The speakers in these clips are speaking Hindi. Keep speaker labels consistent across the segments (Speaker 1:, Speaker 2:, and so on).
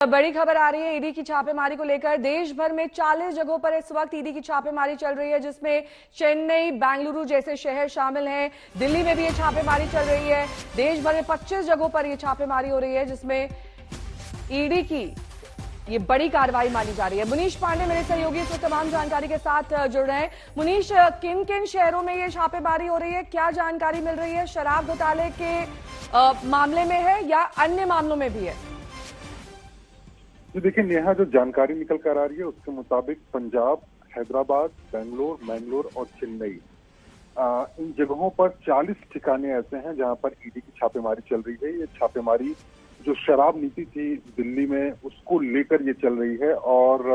Speaker 1: बड़ी खबर आ रही है ईडी की छापेमारी को लेकर। देश भर में 40 जगहों पर इस वक्त ईडी की छापेमारी चल रही है, जिसमें चेन्नई, बेंगलुरु जैसे शहर शामिल हैं। दिल्ली में भी ये छापेमारी चल रही है। देश भर में 25 जगहों पर ये छापेमारी हो रही है, जिसमें ईडी की ये बड़ी कार्रवाई मानी जा रही है। मुनीश पांडे मेरे सहयोगी इस तमाम जानकारी के साथ जुड़ रहे हैं। मुनीश, किन किन शहरों में ये छापेमारी हो रही है, क्या जानकारी मिल रही है? शराब घोटाले के मामले में है या अन्य मामलों में भी है?
Speaker 2: तो देखिए नेहा, जो जानकारी निकल कर आ रही है उसके मुताबिक पंजाब, हैदराबाद, बेंगलोर, मैंगलोर और चेन्नई, इन जगहों पर 40 ठिकाने ऐसे हैं जहां पर ईडी की छापेमारी चल रही है। ये छापेमारी जो शराब नीति थी दिल्ली में उसको लेकर ये चल रही है। और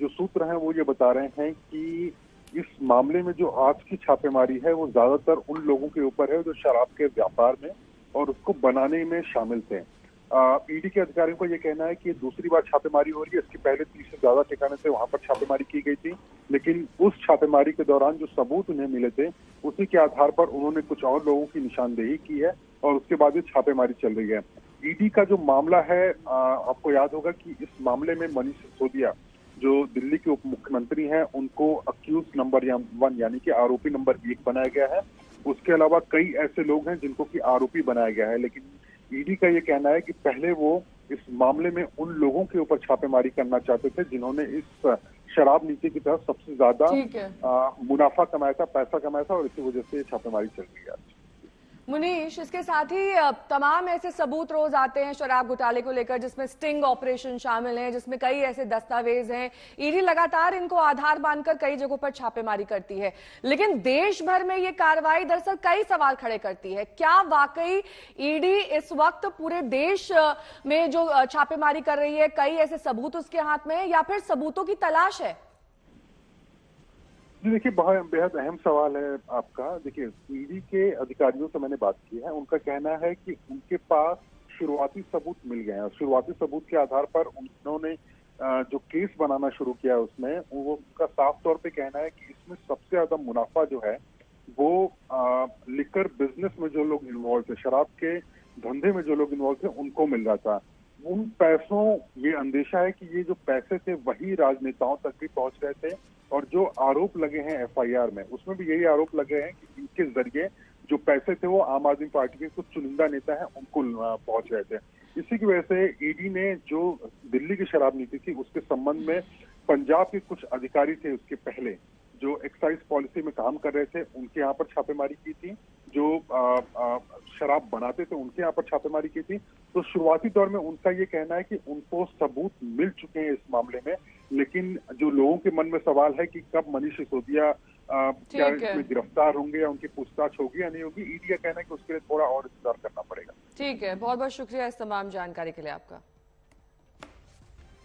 Speaker 2: जो सूत्र हैं वो ये बता रहे हैं कि इस मामले में जो आज की छापेमारी है वो ज्यादातर उन लोगों के ऊपर है जो शराब के व्यापार में और उसको बनाने में शामिल थे। ईडी के अधिकारियों का ये कहना है कि दूसरी बार छापेमारी हो रही है। इसके पहले 30 से ज्यादा ठिकाने थे, वहां पर छापेमारी की गई थी, लेकिन उस छापेमारी के दौरान जो सबूत उन्हें मिले थे उसी के आधार पर उन्होंने कुछ और लोगों की निशानदेही की है और उसके बाद ये छापेमारी चल रही है। ईडी का जो मामला है, आपको याद होगा कि इस मामले में मनीष सिसोदिया जो दिल्ली के उप मुख्यमंत्री हैं उनको अक्यूज नंबर 1 यानी कि आरोपी नंबर 1 बनाया गया है। उसके अलावा कई ऐसे लोग हैं जिनको कि आरोपी बनाया गया है, लेकिन ईडी का ये कहना है कि पहले वो इस मामले में उन लोगों के ऊपर छापेमारी करना चाहते थे जिन्होंने इस शराब नीति की तरफ सबसे ज्यादा मुनाफा कमाया था, पैसा कमाया था, और इसी वजह से छापेमारी चल रही है।
Speaker 1: मुनीश, इसके साथ ही तमाम ऐसे सबूत रोज आते हैं शराब घोटाले को लेकर, जिसमें स्टिंग ऑपरेशन शामिल है, जिसमें कई ऐसे दस्तावेज हैं। ईडी लगातार इनको आधार मानकर कई जगहों पर छापेमारी करती है, लेकिन देश भर में ये कार्रवाई दरअसल कई सवाल खड़े करती है। क्या वाकई ईडी इस वक्त पूरे देश में जो छापेमारी कर रही है, कई ऐसे सबूत उसके हाथ में है या फिर सबूतों की तलाश है?
Speaker 2: जी देखिए, बहुत बेहद अहम सवाल है आपका। देखिए, ईडी के अधिकारियों से मैंने बात की है, उनका कहना है कि उनके पास शुरुआती सबूत मिल गए हैं और शुरुआती सबूत के आधार पर उन्होंने जो केस बनाना शुरू किया है उसमें वो उनका साफ तौर पे कहना है कि इसमें सबसे ज्यादा मुनाफा जो है वो लिकर बिजनेस में जो लोग इन्वॉल्व थे, शराब के धंधे में जो लोग इन्वॉल्व थे उनको मिल रहा था। उन पैसों, ये अंदेशा है कि ये जो पैसे थे वही राजनेताओं तक भी पहुंच रहे थे, और जो आरोप लगे हैं एफआईआर में उसमें भी यही आरोप लगे हैं कि इनके जरिए जो पैसे थे वो आम आदमी पार्टी के कुछ चुनिंदा नेता हैं उनको पहुंच रहे थे। इसी की वजह से ईडी ने जो दिल्ली की शराब नीति थी उसके संबंध में पंजाब के कुछ अधिकारी थे उसके पहले जो एक्साइज पॉलिसी में काम कर रहे थे उनके यहाँ पर छापेमारी की थी, जो शराब बनाते थे उनके यहाँ पर छापेमारी की थी। तो शुरुआती दौर में उनका ये कहना है कि उनको सबूत मिल चुके हैं इस मामले में, लेकिन जो लोगों के मन में सवाल है कि कब मनीष सिसोदिया क्या इसमें गिरफ्तार होंगे या उनकी पूछताछ होगी या नहीं होगी, ईडी का कहना है कि उसके लिए थोड़ा और इंतजार करना पड़ेगा।
Speaker 1: ठीक है, बहुत बहुत शुक्रिया इस तमाम जानकारी के लिए आपका।